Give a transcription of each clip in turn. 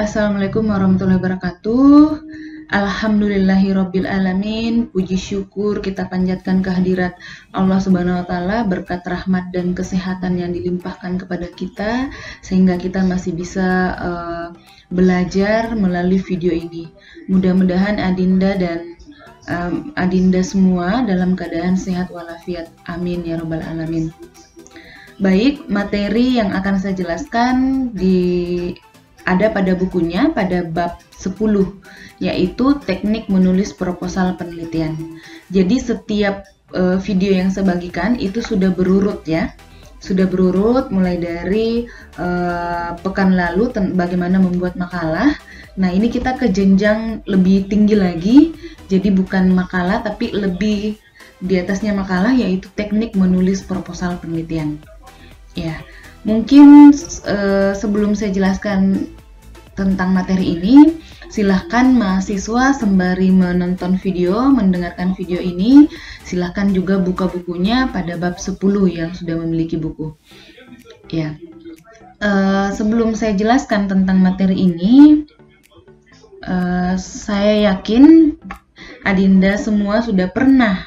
Assalamualaikum warahmatullahi wabarakatuh. Alhamdulillahirabbil alamin. Puji syukur kita panjatkan kehadirat Allah Subhanahu wa taala, berkat rahmat dan kesehatan yang dilimpahkan kepada kita sehingga kita masih bisa belajar melalui video ini. Mudah-mudahan Adinda dan Adinda semua dalam keadaan sehat walafiat. Amin ya rabbal alamin. Baik, materi yang akan saya jelaskan ada pada bukunya pada bab 10, yaitu teknik menulis proposal penelitian. Jadi setiap video yang saya bagikan itu sudah berurut ya. Sudah berurut mulai dari pekan lalu bagaimana membuat makalah. Nah, ini kita ke jenjang lebih tinggi lagi. Jadi bukan makalah tapi lebih di atasnya makalah, yaitu teknik menulis proposal penelitian. Ya, mungkin sebelum saya jelaskan tentang materi ini, silahkan mahasiswa sembari menonton video, mendengarkan video ini, silahkan juga buka bukunya pada bab 10 yang sudah memiliki buku. Ya, sebelum saya jelaskan tentang materi ini, saya yakin Adinda semua sudah pernah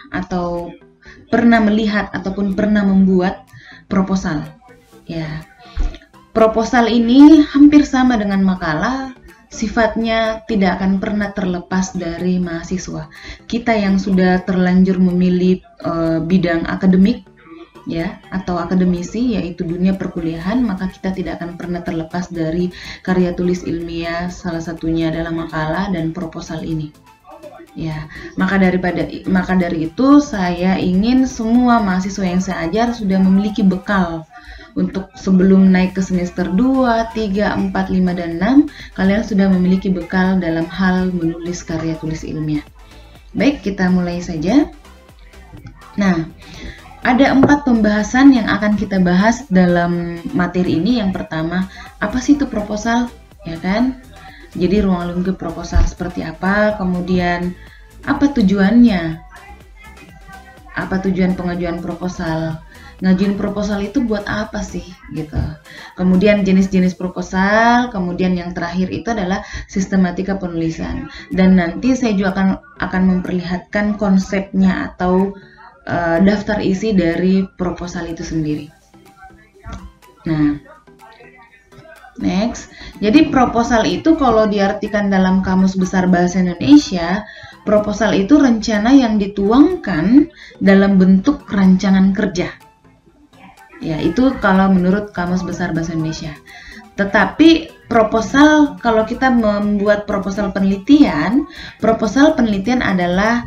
melihat ataupun pernah membuat proposal. Ya, proposal ini hampir sama dengan makalah, sifatnya tidak akan pernah terlepas dari mahasiswa. Kita yang sudah terlanjur memilih bidang akademik ya, atau akademisi, yaitu dunia perkuliahan, maka kita tidak akan pernah terlepas dari karya tulis ilmiah, salah satunya adalah makalah dan proposal ini. Ya, maka dari itu saya ingin semua mahasiswa yang saya ajar sudah memiliki bekal untuk sebelum naik ke semester 2, 3, 4, 5, dan 6, kalian sudah memiliki bekal dalam hal menulis karya tulis ilmiah. Baik, kita mulai saja. Nah, ada 4 pembahasan yang akan kita bahas dalam materi ini. Yang pertama, apa sih itu proposal? Ya kan? Jadi ruang lingkup proposal seperti apa? Kemudian, apa tujuannya? Apa tujuan pengajuan proposal? Ngajuin proposal itu buat apa sih gitu. Kemudian jenis-jenis proposal, kemudian yang terakhir itu adalah sistematika penulisan. Dan nanti saya juga akan memperlihatkan konsepnya atau daftar isi dari proposal itu sendiri. Nah, next. Jadi proposal itu kalau diartikan dalam Kamus Besar Bahasa Indonesia, proposal itu rencana yang dituangkan dalam bentuk rancangan kerja. Ya, itu kalau menurut Kamus Besar Bahasa Indonesia. Tetapi proposal, kalau kita membuat proposal penelitian adalah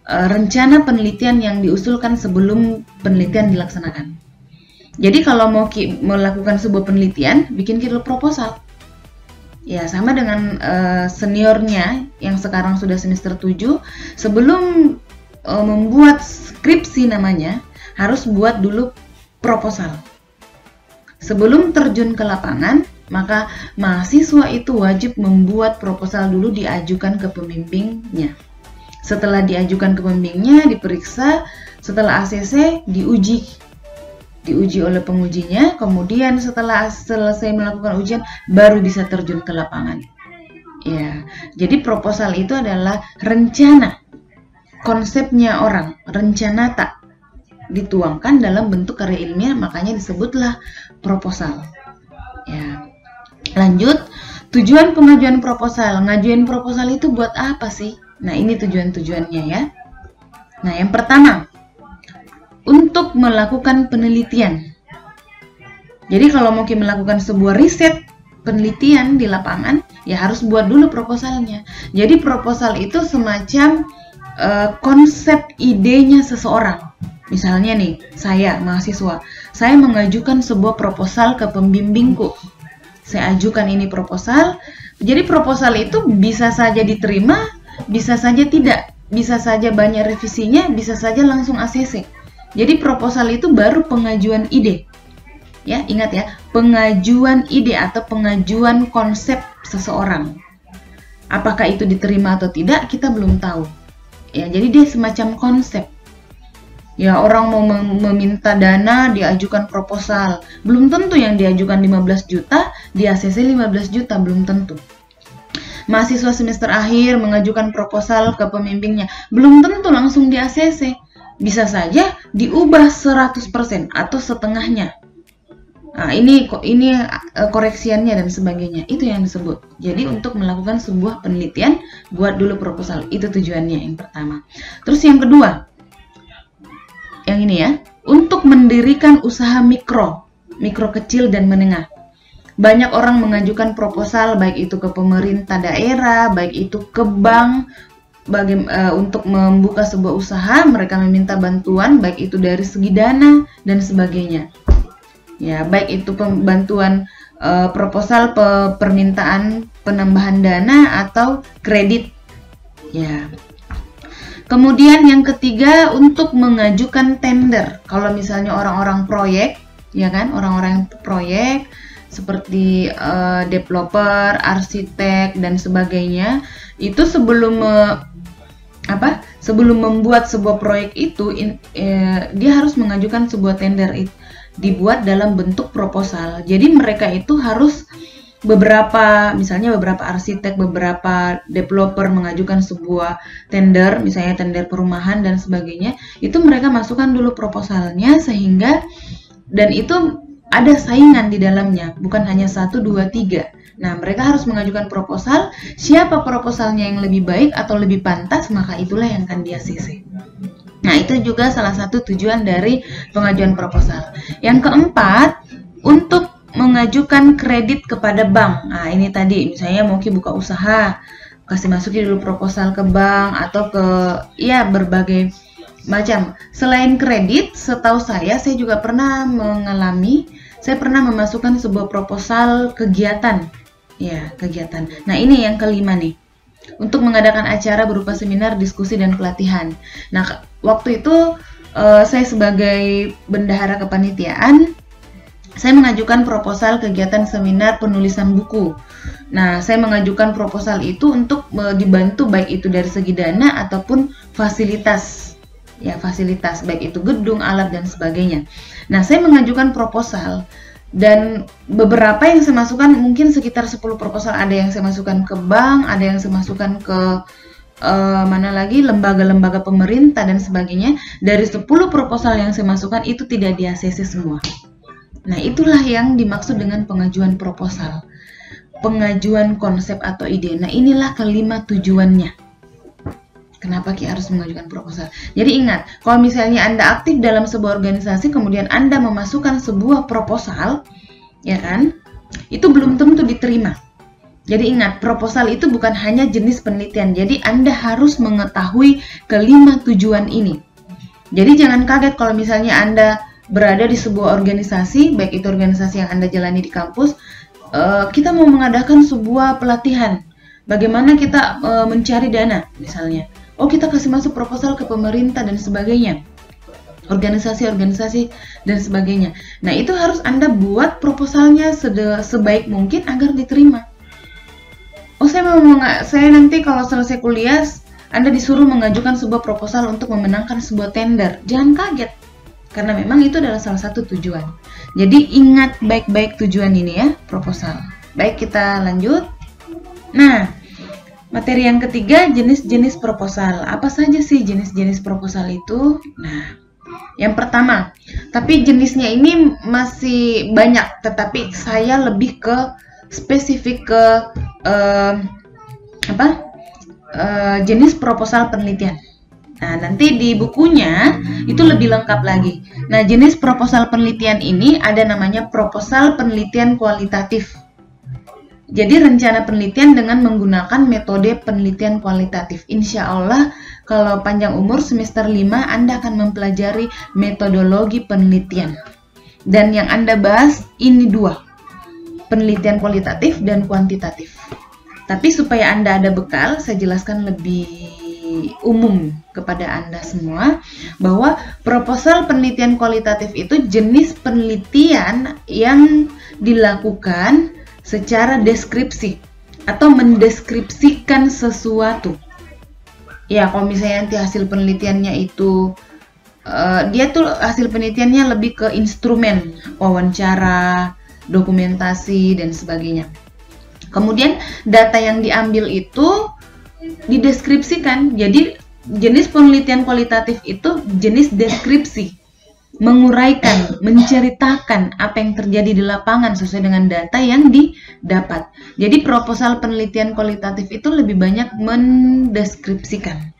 rencana penelitian yang diusulkan sebelum penelitian dilaksanakan. Jadi kalau mau melakukan sebuah penelitian, bikin dulu proposal. Ya, sama dengan seniornya yang sekarang sudah semester 7, sebelum membuat skripsi namanya, harus buat dulu proposal. Sebelum terjun ke lapangan, maka mahasiswa itu wajib membuat proposal dulu, diajukan ke pembimbingnya. Setelah diajukan ke pembimbingnya, diperiksa, setelah ACC diuji oleh pengujinya, kemudian setelah selesai melakukan ujian baru bisa terjun ke lapangan. Ya, jadi proposal itu adalah rencana, konsepnya orang, rencana tak dituangkan dalam bentuk karya ilmiah, makanya disebutlah proposal. Ya, lanjut, tujuan pengajuan proposal. Ngajuin proposal itu buat apa sih? Nah, ini tujuan-tujuannya ya. Nah, yang pertama, untuk melakukan penelitian. Jadi kalau mau melakukan sebuah riset penelitian di lapangan, ya harus buat dulu proposalnya. Jadi proposal itu semacam konsep idenya seseorang. Misalnya nih, saya mahasiswa, saya mengajukan sebuah proposal ke pembimbingku. Saya ajukan ini proposal. Jadi proposal itu bisa saja diterima, bisa saja tidak, bisa saja banyak revisinya, bisa saja langsung ACC. Jadi proposal itu baru pengajuan ide. Ya, ingat ya, pengajuan ide atau pengajuan konsep seseorang. Apakah itu diterima atau tidak, kita belum tahu. Ya, jadi dia semacam konsep. Ya, orang mau meminta dana, diajukan proposal. Belum tentu yang diajukan 15 juta, di ACC 15 juta, belum tentu. Mahasiswa semester akhir mengajukan proposal ke pembimbingnya, belum tentu langsung di ACC. Bisa saja diubah 100% atau setengahnya. Nah, ini koreksiannya dan sebagainya. Itu yang disebut. Jadi untuk melakukan sebuah penelitian, buat dulu proposal. Itu tujuannya yang pertama. Terus yang kedua, yang ini ya, untuk mendirikan usaha mikro kecil dan menengah. Banyak orang mengajukan proposal, baik itu ke pemerintah daerah, baik itu ke bank, untuk membuka sebuah usaha. Mereka meminta bantuan, baik itu dari segi dana dan sebagainya. Ya, baik itu bantuan proposal, permintaan penambahan dana atau kredit. Ya. Kemudian yang ketiga, untuk mengajukan tender. Kalau misalnya orang-orang proyek, ya kan, orang-orang proyek seperti developer, arsitek dan sebagainya, itu sebelum membuat sebuah proyek itu dia harus mengajukan sebuah tender, dibuat dalam bentuk proposal. Jadi mereka itu harus misalnya beberapa arsitek, beberapa developer mengajukan sebuah tender, misalnya tender perumahan dan sebagainya, itu mereka masukkan dulu proposalnya, sehingga dan itu ada saingan di dalamnya, bukan hanya 1, 2, 3. Nah, mereka harus mengajukan proposal, siapa proposalnya yang lebih baik atau lebih pantas, maka itulah yang akan di ACC. Nah, itu juga salah satu tujuan dari pengajuan proposal. Yang keempat, untuk mengajukan kredit kepada bank. Nah, ini tadi, misalnya mau buka usaha, kasih masukin dulu proposal ke bank atau ke berbagai macam. Selain kredit, setahu saya juga pernah saya pernah memasukkan sebuah proposal kegiatan. Ya, kegiatan. Nah, ini yang kelima nih. Untuk mengadakan acara berupa seminar, diskusi, dan pelatihan. Nah, waktu itu saya sebagai bendahara kepanitiaan, saya mengajukan proposal kegiatan seminar penulisan buku. Nah, saya mengajukan proposal itu untuk dibantu baik itu dari segi dana ataupun fasilitas. Ya, fasilitas, baik itu gedung, alat, dan sebagainya. Nah, saya mengajukan proposal. Dan beberapa yang saya masukkan, mungkin sekitar 10 proposal, ada yang saya masukkan ke bank, ada yang saya masukkan ke lembaga-lembaga pemerintah dan sebagainya. Dari 10 proposal yang saya masukkan itu tidak di ACC semua. Nah, itulah yang dimaksud dengan pengajuan proposal, pengajuan konsep atau ide. Nah, inilah kelima tujuannya. Kenapa Ki harus mengajukan proposal? Jadi ingat, kalau misalnya Anda aktif dalam sebuah organisasi, kemudian Anda memasukkan sebuah proposal, ya kan, itu belum tentu diterima. Jadi ingat, proposal itu bukan hanya jenis penelitian. Jadi Anda harus mengetahui kelima tujuan ini. Jadi jangan kaget kalau misalnya Anda berada di sebuah organisasi, baik itu organisasi yang Anda jalani di kampus, kita mau mengadakan sebuah pelatihan. Bagaimana kita mencari dana, misalnya. Oh, kita kasih masuk proposal ke pemerintah dan sebagainya, organisasi-organisasi dan sebagainya. Nah, itu harus Anda buat proposalnya sebaik mungkin agar diterima. Oh, saya nanti kalau selesai kuliah, Anda disuruh mengajukan sebuah proposal untuk memenangkan sebuah tender. Jangan kaget, karena memang itu adalah salah satu tujuan. Jadi ingat baik-baik tujuan ini ya, proposal. Baik, kita lanjut. Nah, materi yang ketiga, jenis-jenis proposal. Apa saja sih jenis-jenis proposal itu? Nah, yang pertama, tapi jenisnya ini masih banyak, tetapi saya lebih ke spesifik ke jenis proposal penelitian. Nah, nanti di bukunya itu lebih lengkap lagi. Nah, jenis proposal penelitian ini ada namanya proposal penelitian kualitatif. Jadi rencana penelitian dengan menggunakan metode penelitian kualitatif. Insya Allah kalau panjang umur semester 5 Anda akan mempelajari metodologi penelitian. Dan yang Anda bahas ini 2, penelitian kualitatif dan kuantitatif. Tapi supaya Anda ada bekal, saya jelaskan lebih umum kepada Anda semua bahwa proposal penelitian kualitatif itu jenis penelitian yang dilakukan secara deskripsi atau mendeskripsikan sesuatu. Ya, kalau misalnya nanti hasil penelitiannya itu hasil penelitiannya lebih ke instrumen, wawancara, dokumentasi dan sebagainya. Kemudian data yang diambil itu dideskripsikan. Jadi jenis penelitian kualitatif itu jenis deskripsi, menguraikan, menceritakan apa yang terjadi di lapangan sesuai dengan data yang didapat. Jadi proposal penelitian kualitatif itu lebih banyak mendeskripsikan.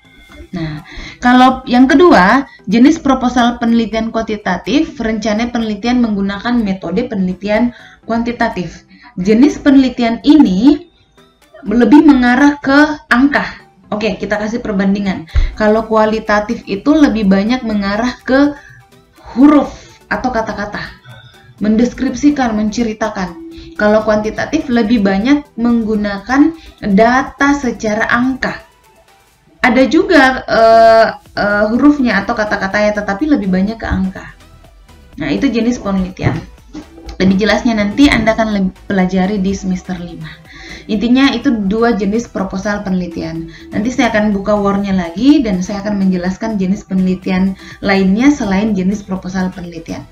Nah, kalau yang kedua, jenis proposal penelitian kuantitatif, rencana penelitian menggunakan metode penelitian kuantitatif. Jenis penelitian ini lebih mengarah ke angka. Oke, kita kasih perbandingan. Kalau kualitatif itu lebih banyak mengarah ke huruf atau kata-kata, mendeskripsikan, menceritakan. Kalau kuantitatif lebih banyak menggunakan data secara angka. Ada juga hurufnya atau kata-katanya, tetapi lebih banyak ke angka. Nah, itu jenis penelitian. Lebih jelasnya nanti Anda akan pelajari di semester 5. Intinya itu dua jenis proposal penelitian. Nanti saya akan buka Word-nya lagi dan saya akan menjelaskan jenis penelitian lainnya selain jenis proposal penelitian.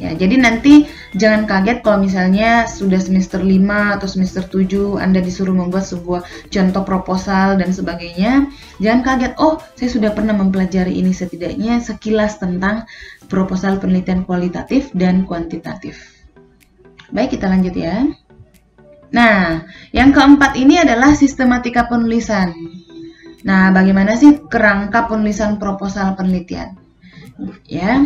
Ya, jadi nanti jangan kaget kalau misalnya sudah semester 5 atau semester 7 Anda disuruh membuat sebuah contoh proposal dan sebagainya. Jangan kaget, oh saya sudah pernah mempelajari ini, setidaknya sekilas tentang proposal penelitian kualitatif dan kuantitatif. Baik, kita lanjut ya. Nah, yang keempat ini adalah sistematika penulisan. Nah, bagaimana sih kerangka penulisan proposal penelitian? Ya.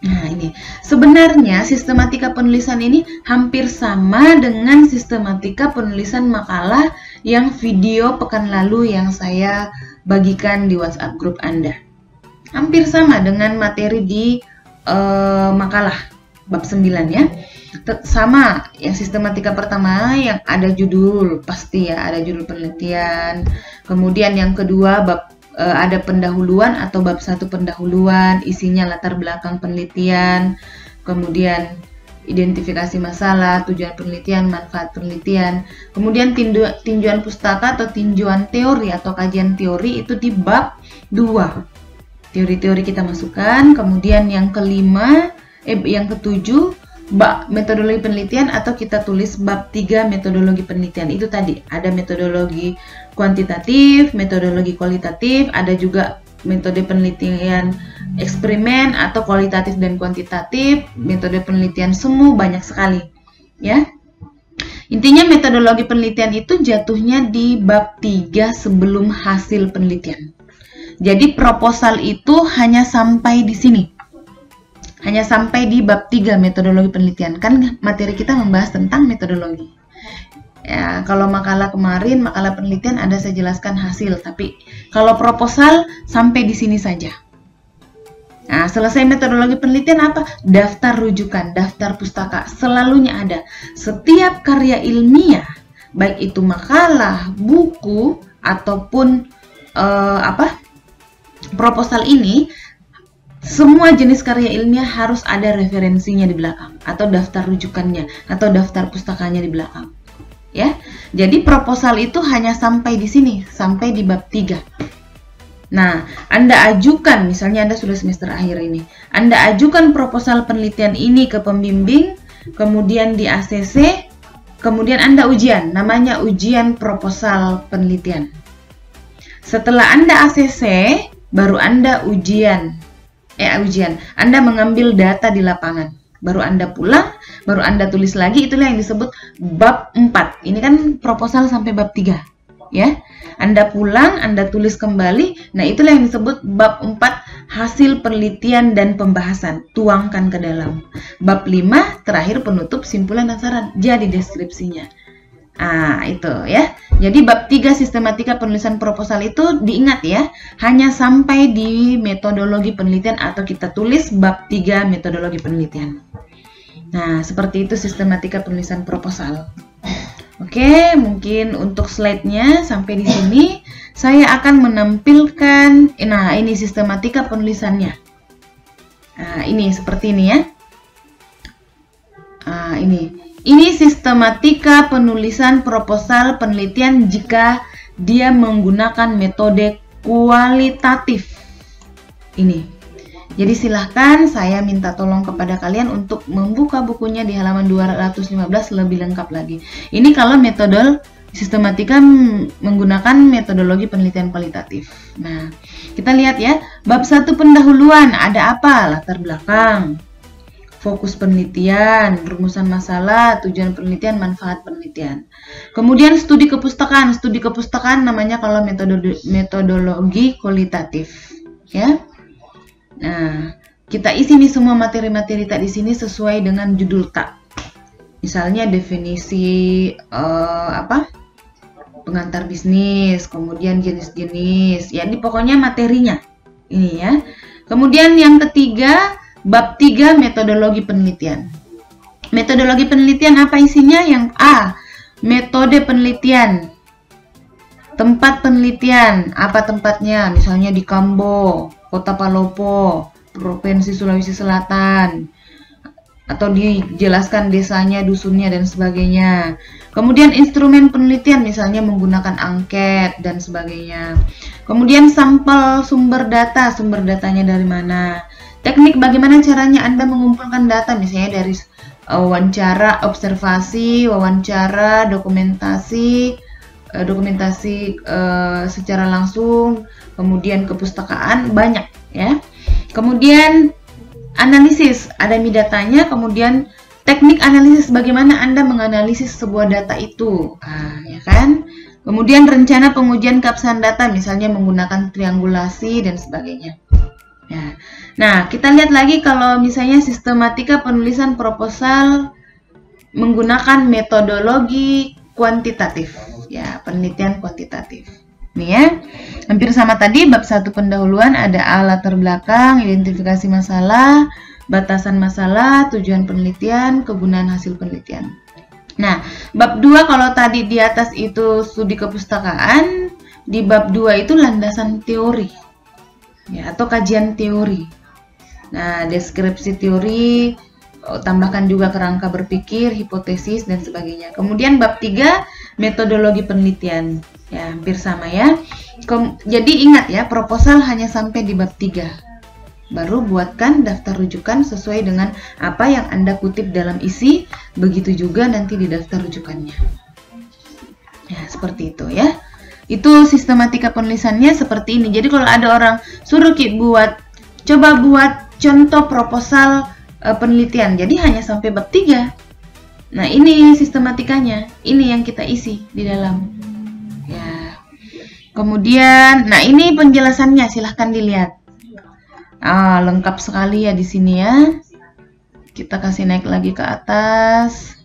Nah, ini. Sebenarnya sistematika penulisan ini hampir sama dengan sistematika penulisan makalah yang video pekan lalu yang saya bagikan di WhatsApp grup Anda. Hampir sama dengan materi di makalah bab 9 ya. Sama, yang sistematika pertama yang ada judul, pasti ya ada judul penelitian. Kemudian yang kedua bab ada pendahuluan atau bab 1 pendahuluan, isinya latar belakang penelitian, kemudian identifikasi masalah, tujuan penelitian, manfaat penelitian. Kemudian tinjauan pustaka atau tinjauan teori atau kajian teori itu di bab 2. Teori-teori kita masukkan. Kemudian yang kelima, yang ketujuh, metodologi penelitian atau kita tulis bab 3 metodologi penelitian. Itu tadi ada metodologi kuantitatif, metodologi kualitatif, ada juga metode penelitian eksperimen atau kualitatif dan kuantitatif, metode penelitian semu, banyak sekali ya. Intinya metodologi penelitian itu jatuhnya di bab 3 sebelum hasil penelitian. Jadi proposal itu hanya sampai di sini. Hanya sampai di bab 3 metodologi penelitian. Kan materi kita membahas tentang metodologi. Ya, kalau makalah kemarin, makalah penelitian ada saya jelaskan hasil. Tapi kalau proposal sampai di sini saja. Nah, selesai metodologi penelitian apa? Daftar rujukan, daftar pustaka. Selalunya ada. Setiap karya ilmiah, baik itu makalah, buku, ataupun proposal ini, semua jenis karya ilmiah harus ada referensinya di belakang, atau daftar rujukannya, atau daftar pustakanya di belakang. Ya, jadi proposal itu hanya sampai di sini, sampai di bab 3. Nah, Anda ajukan, misalnya Anda sudah semester akhir ini, Anda ajukan proposal penelitian ini ke pembimbing, kemudian di ACC, kemudian Anda ujian, namanya ujian proposal penelitian. Setelah Anda ACC, baru Anda ujian. Anda mengambil data di lapangan. Baru Anda pulang, baru Anda tulis lagi, itulah yang disebut bab 4. Ini kan proposal sampai bab 3, ya. Anda pulang, Anda tulis kembali. Nah, itulah yang disebut bab 4, hasil penelitian dan pembahasan. Tuangkan ke dalam. Bab 5, terakhir penutup, simpulan dan saran. Jadi deskripsinya. Ah, itu ya. Jadi bab 3 sistematika penulisan proposal itu diingat ya, hanya sampai di metodologi penelitian atau kita tulis bab 3 metodologi penelitian. Nah, seperti itu sistematika penulisan proposal. Oke, mungkin untuk slide-nya sampai di sini saya akan menampilkan, nah ini sistematika penulisannya. Nah, ini seperti ini ya. Nah, ini sistematika penulisan proposal penelitian jika dia menggunakan metode kualitatif. Ini. Jadi silahkan saya minta tolong kepada kalian untuk membuka bukunya di halaman 215 lebih lengkap lagi. Ini kalau metode sistematika menggunakan metodologi penelitian kualitatif. Nah, kita lihat ya, bab 1 pendahuluan ada apa? Latar belakang, fokus penelitian, rumusan masalah, tujuan penelitian, manfaat penelitian. Kemudian studi kepustakaan. Studi kepustakaan namanya kalau metodologi kualitatif, ya. Nah, kita isi nih semua materi-materi tak di sini sesuai dengan judul tak. Misalnya definisi pengantar bisnis, kemudian jenis-jenis, ya ini pokoknya materinya. Ini ya. Kemudian yang ketiga, bab 3 metodologi penelitian. Metodologi penelitian apa isinya? Yang A, metode penelitian. Tempat penelitian, apa tempatnya? Misalnya di Kambo, Kota Palopo, Provinsi Sulawesi Selatan, atau dijelaskan desanya, dusunnya, dan sebagainya. Kemudian instrumen penelitian, misalnya menggunakan angket dan sebagainya. Kemudian sampel sumber datanya dari mana. Teknik bagaimana caranya Anda mengumpulkan data, misalnya dari wawancara, observasi, wawancara, dokumentasi secara langsung, kemudian kepustakaan, banyak ya. Kemudian analisis, ada datanya, kemudian teknik analisis, bagaimana Anda menganalisis sebuah data itu, ya kan? Kemudian rencana pengujian keabsahan data, misalnya menggunakan triangulasi dan sebagainya. Ya. Nah, kita lihat lagi kalau misalnya sistematika penulisan proposal menggunakan metodologi kuantitatif, ya, penelitian kuantitatif. Nih ya, hampir sama tadi, bab 1 pendahuluan ada A, latar belakang, identifikasi masalah, batasan masalah, tujuan penelitian, kegunaan hasil penelitian. Nah, bab 2 kalau tadi di atas itu studi kepustakaan, di bab 2 itu landasan teori, ya, atau kajian teori. Nah, deskripsi teori, tambahkan juga kerangka berpikir, hipotesis, dan sebagainya. Kemudian bab 3 metodologi penelitian, ya, hampir sama ya. Jadi ingat ya, proposal hanya sampai di bab 3. Baru buatkan daftar rujukan sesuai dengan apa yang Anda kutip dalam isi, begitu juga nanti di daftar rujukannya. Ya, seperti itu ya. Itu sistematika penulisannya seperti ini. Jadi kalau ada orang suruh coba buat contoh proposal penelitian, jadi hanya sampai bab 3. Nah, ini sistematikanya, ini yang kita isi di dalam. Ya. Kemudian, nah ini penjelasannya, silahkan dilihat. Lengkap sekali ya di sini ya. Kita kasih naik lagi ke atas.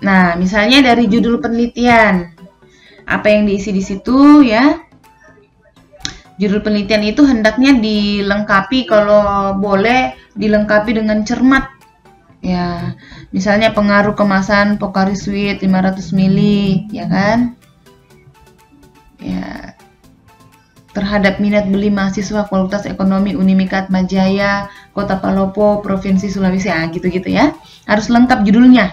Nah, misalnya dari judul penelitian, apa yang diisi di situ ya? Judul penelitian itu hendaknya dilengkapi, kalau boleh dilengkapi dengan cermat. Ya, misalnya pengaruh kemasan Pocari Sweat 500 ml, ya kan? Ya, terhadap minat beli mahasiswa Fakultas Ekonomi Unimikat Majaya, Kota Palopo, Provinsi Sulawesi, gitu-gitu ya. Harus lengkap judulnya.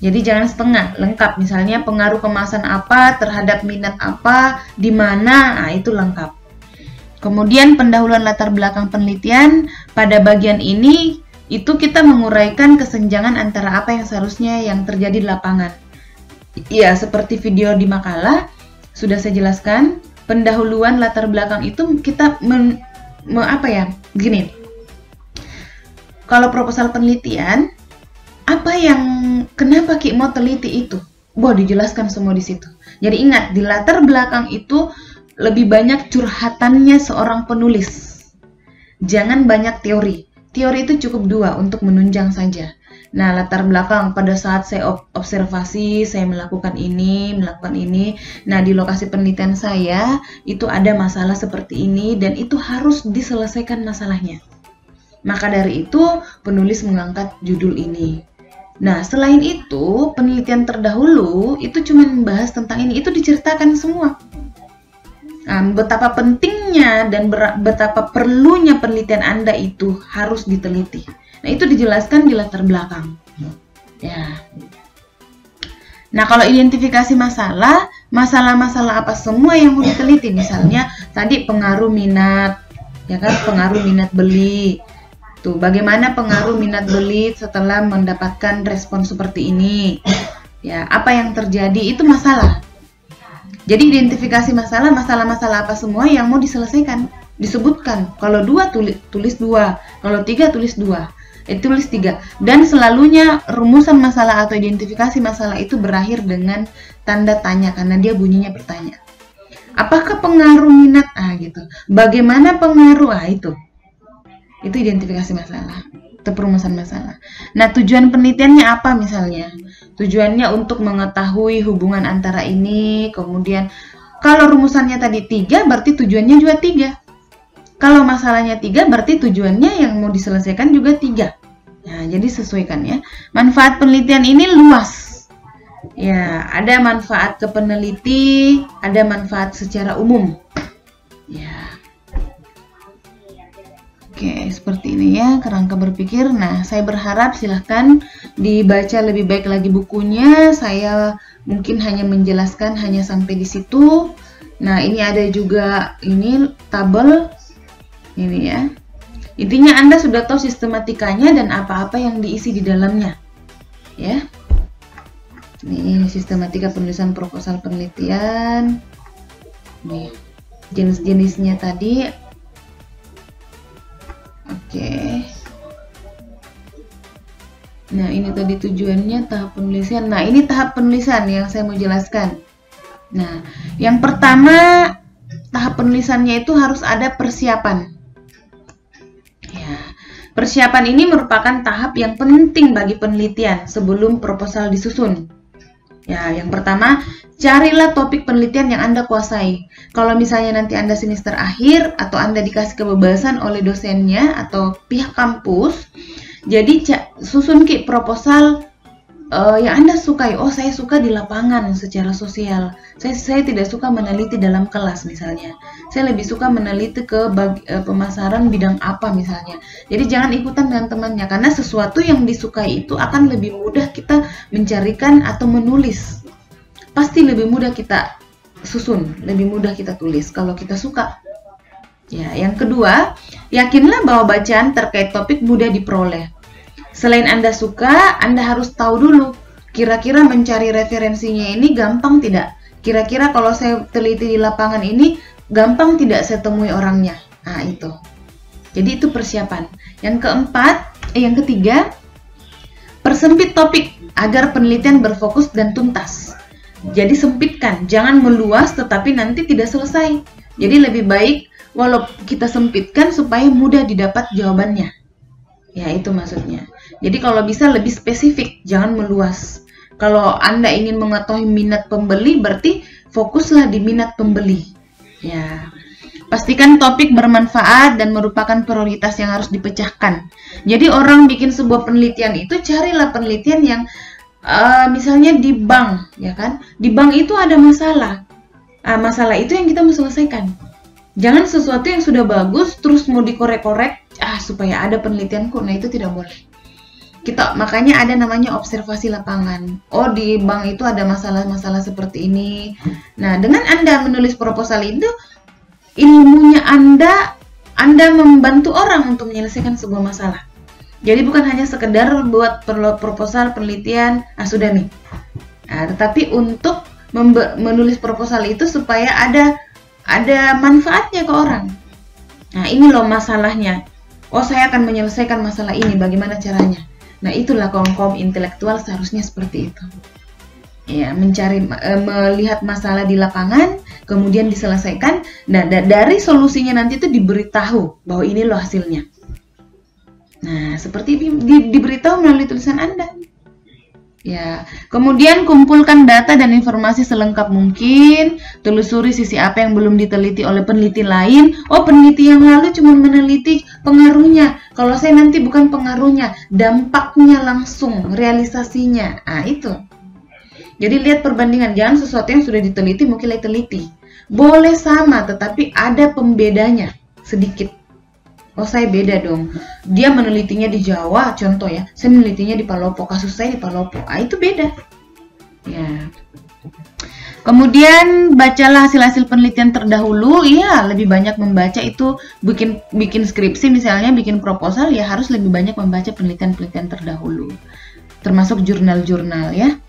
Jadi jangan setengah, lengkap. Misalnya pengaruh kemasan apa terhadap minat apa, di mana, itu lengkap. Kemudian pendahuluan latar belakang penelitian, pada bagian ini itu kita menguraikan kesenjangan antara apa yang seharusnya yang terjadi di lapangan. Ya, seperti video di makalah sudah saya jelaskan, pendahuluan latar belakang itu kita gini. Kalau proposal penelitian, kenapa Ki mau teliti itu? Dijelaskan semua di situ. Jadi ingat, di latar belakang itu lebih banyak curhatannya seorang penulis. Jangan banyak teori. Teori itu cukup 2 untuk menunjang saja. Nah, latar belakang pada saat saya observasi, saya melakukan ini. Nah, di lokasi penelitian saya itu ada masalah seperti ini dan itu harus diselesaikan masalahnya. Maka dari itu, penulis mengangkat judul ini. Nah, selain itu, penelitian terdahulu itu cuma membahas tentang ini. Itu diceritakan semua. Betapa pentingnya dan betapa perlunya penelitian Anda itu harus diteliti. Nah, itu dijelaskan di latar belakang. Ya. Nah, kalau identifikasi masalah-masalah apa semua yang mau diteliti. Misalnya, tadi pengaruh minat, ya kan, pengaruh minat beli. Tuh, bagaimana pengaruh minat beli setelah mendapatkan respon seperti ini? Ya, apa yang terjadi itu masalah. Jadi identifikasi masalah-masalah apa semua yang mau diselesaikan, disebutkan. Kalau 2 tulis 2, kalau 3 tulis 2, tulis 3. Dan selalunya rumusan masalah atau identifikasi masalah itu berakhir dengan tanda tanya karena dia bunyinya bertanya. Apakah pengaruh minat? Gitu. Bagaimana pengaruh? Itu identifikasi masalah, itu perumusan masalah. Nah, tujuan penelitiannya apa misalnya? Tujuannya untuk mengetahui hubungan antara ini, kemudian kalau rumusannya tadi 3, berarti tujuannya juga 3. Kalau masalahnya 3, berarti tujuannya yang mau diselesaikan juga 3. Nah, jadi sesuaikan ya. Manfaat penelitian ini luas. Ya, ada manfaat ke peneliti, ada manfaat secara umum. Ya. Oke, seperti ini ya kerangka berpikir. Nah, saya berharap silahkan dibaca lebih baik lagi bukunya. Saya mungkin hanya menjelaskan hanya sampai di situ. Nah, ini ada juga ini tabel ini ya. Intinya Anda sudah tahu sistematikanya dan apa-apa yang diisi di dalamnya. Ya. Ini sistematika penulisan proposal penelitian. Nih, jenis-jenisnya tadi. Oke. Nah, ini tadi tujuannya tahap penulisan. Nah, ini tahap penulisan yang saya mau jelaskan. Nah, yang pertama tahap penulisannya itu harus ada persiapan. Ya, persiapan ini merupakan tahap yang penting bagi penelitian sebelum proposal disusun. Ya, yang pertama, carilah topik penelitian yang Anda kuasai. Kalau misalnya nanti Anda semester akhir atau Anda dikasih kebebasan oleh dosennya atau pihak kampus, jadi susun proposal yang Anda sukai. Oh, saya suka di lapangan secara sosial. Saya tidak suka meneliti dalam kelas misalnya. Saya lebih suka meneliti ke pemasaran bidang apa misalnya. Jadi jangan ikutan dengan temannya karena sesuatu yang disukai itu akan lebih mudah kita mencarikan atau menulis. Pasti lebih mudah kita susun, lebih mudah kita tulis kalau kita suka. Ya, yang kedua, yakinlah bahwa bacaan terkait topik mudah diperoleh. Selain Anda suka, Anda harus tahu dulu, kira-kira mencari referensinya ini gampang tidak? Kira-kira kalau saya teliti di lapangan ini, gampang tidak saya temui orangnya? Nah, itu. Jadi itu persiapan. Yang ketiga, persempit topik agar penelitian berfokus dan tuntas. Jadi sempitkan, jangan meluas tetapi nanti tidak selesai. Jadi lebih baik walau kita sempitkan supaya mudah didapat jawabannya. Ya, itu maksudnya. Jadi kalau bisa lebih spesifik, jangan meluas. Kalau Anda ingin mengetahui minat pembeli, berarti fokuslah di minat pembeli. Ya. Pastikan topik bermanfaat dan merupakan prioritas yang harus dipecahkan. Jadi orang bikin sebuah penelitian itu carilah penelitian yang misalnya di bank, ya kan? Di bank itu ada masalah. Masalah itu yang kita mau selesaikan. Jangan sesuatu yang sudah bagus terus mau dikorek-korek supaya ada penelitianku. Nah, itu tidak boleh. Makanya ada namanya observasi lapangan. Oh, di bank itu ada masalah-masalah seperti ini. Nah, dengan Anda menulis proposal itu, ilmunya Anda membantu orang untuk menyelesaikan sebuah masalah. Jadi bukan hanya sekedar buat proposal penelitian, sudah nih. Tetapi untuk menulis proposal itu supaya ada manfaatnya ke orang. Nah, ini loh masalahnya. Oh, saya akan menyelesaikan masalah ini, bagaimana caranya? Nah, itulah kaum intelektual seharusnya seperti itu. Ya, melihat masalah di lapangan, kemudian diselesaikan, dan dari solusinya nanti itu diberitahu bahwa ini loh hasilnya. Nah, seperti diberitahu melalui tulisan Anda. Ya, kemudian kumpulkan data dan informasi selengkap mungkin, telusuri sisi apa yang belum diteliti oleh peneliti lain. Oh, peneliti yang lalu cuma meneliti pengaruhnya. Kalau saya nanti bukan pengaruhnya, dampaknya langsung, realisasinya. Itu. Jadi lihat perbandingan, jangan sesuatu yang sudah diteliti mungkin teliti. Boleh sama, tetapi ada pembedanya sedikit. Oh, saya beda dong. Dia menelitinya di Jawa, contoh ya. Saya menelitinya di Palopo, kasus saya di Palopo. Itu beda. Ya. Kemudian bacalah hasil-hasil penelitian terdahulu. Iya, lebih banyak membaca itu bikin skripsi misalnya, bikin proposal ya harus lebih banyak membaca penelitian-penelitian terdahulu. Termasuk jurnal-jurnal ya.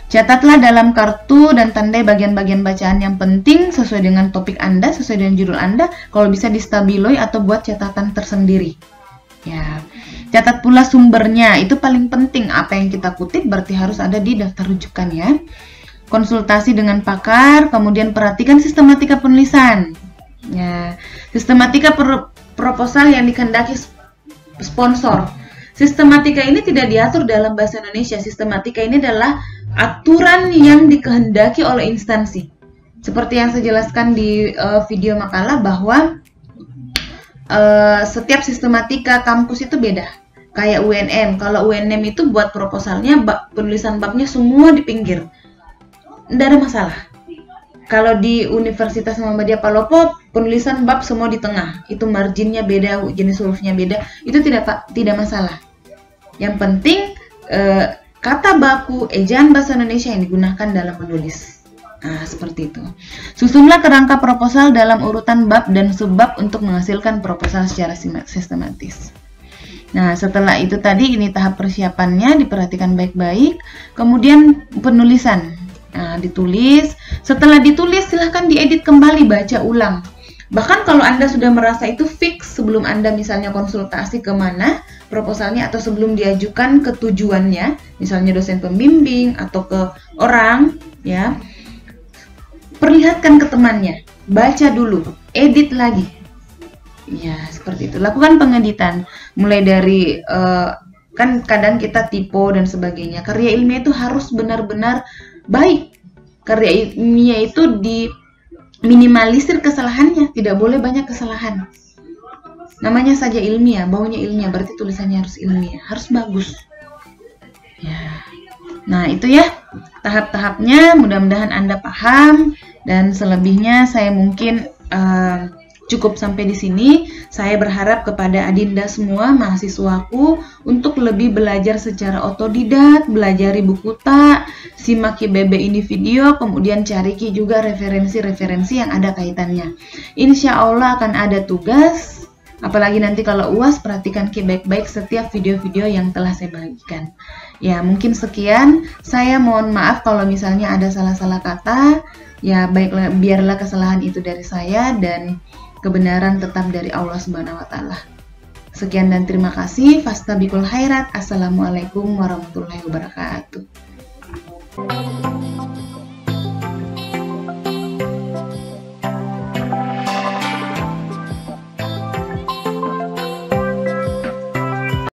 Catatlah dalam kartu dan tandai bagian-bagian bacaan yang penting sesuai dengan topik Anda, sesuai dengan judul Anda. Kalau bisa di stabiloi atau buat catatan tersendiri. Ya. Catat pula sumbernya, itu paling penting. Apa yang kita kutip berarti harus ada di daftar rujukan ya. Konsultasi dengan pakar, kemudian perhatikan sistematika penulisan. Ya, sistematika proposal yang dikehendaki sponsor. Sistematika ini tidak diatur dalam bahasa Indonesia. Sistematika ini adalah aturan yang dikehendaki oleh instansi. Seperti yang saya jelaskan di video makalah bahwa setiap sistematika kampus itu beda. Kayak UNM. Kalau UNM itu buat proposalnya, penulisan babnya semua di pinggir. Tidak ada masalah. Kalau di Universitas Muhammadiyah Palopo, penulisan bab semua di tengah. Itu marginnya beda, jenis hurufnya beda. Itu tidak masalah. Yang penting kata baku, ejaan bahasa Indonesia yang digunakan dalam menulis. Nah, seperti itu. Susunlah kerangka proposal dalam urutan bab dan subbab untuk menghasilkan proposal secara sistematis. Nah, setelah itu tadi ini tahap persiapannya, diperhatikan baik-baik. Kemudian penulisan. Nah, ditulis. Setelah ditulis, silahkan diedit kembali, baca ulang. Bahkan kalau Anda sudah merasa itu fix sebelum Anda misalnya konsultasi kemana proposalnya atau sebelum diajukan ke tujuannya, misalnya dosen pembimbing atau ke orang, ya, perlihatkan ke temannya, baca dulu, edit lagi. Ya, seperti itu. Lakukan pengeditan. Mulai dari, kan kadang kita typo dan sebagainya. Karya ilmiah itu harus benar-benar baik. Karya ilmiah itu diminimalisir kesalahannya, tidak boleh banyak kesalahan. Namanya saja ilmiah, baunya ilmiah, berarti tulisannya harus ilmiah, harus bagus. Ya. Nah, itu ya tahap-tahapnya, mudah-mudahan Anda paham, dan selebihnya saya mungkin cukup sampai di sini. Saya berharap kepada adinda semua mahasiswaku untuk lebih belajar secara otodidak, belajari buku tak, simak BB ini video, kemudian cari juga referensi-referensi yang ada kaitannya. Insya Allah akan ada tugas, apalagi nanti kalau UAS, perhatikan baik-baik setiap video-video yang telah saya bagikan. Ya, mungkin sekian. Saya mohon maaf kalau misalnya ada salah-salah kata. Ya, baiklah, biarlah kesalahan itu dari saya dan kebenaran tetap dari Allah Subhanahu wa Ta'ala. Sekian dan terima kasih. Fastabiqul khairat. Assalamualaikum warahmatullahi wabarakatuh.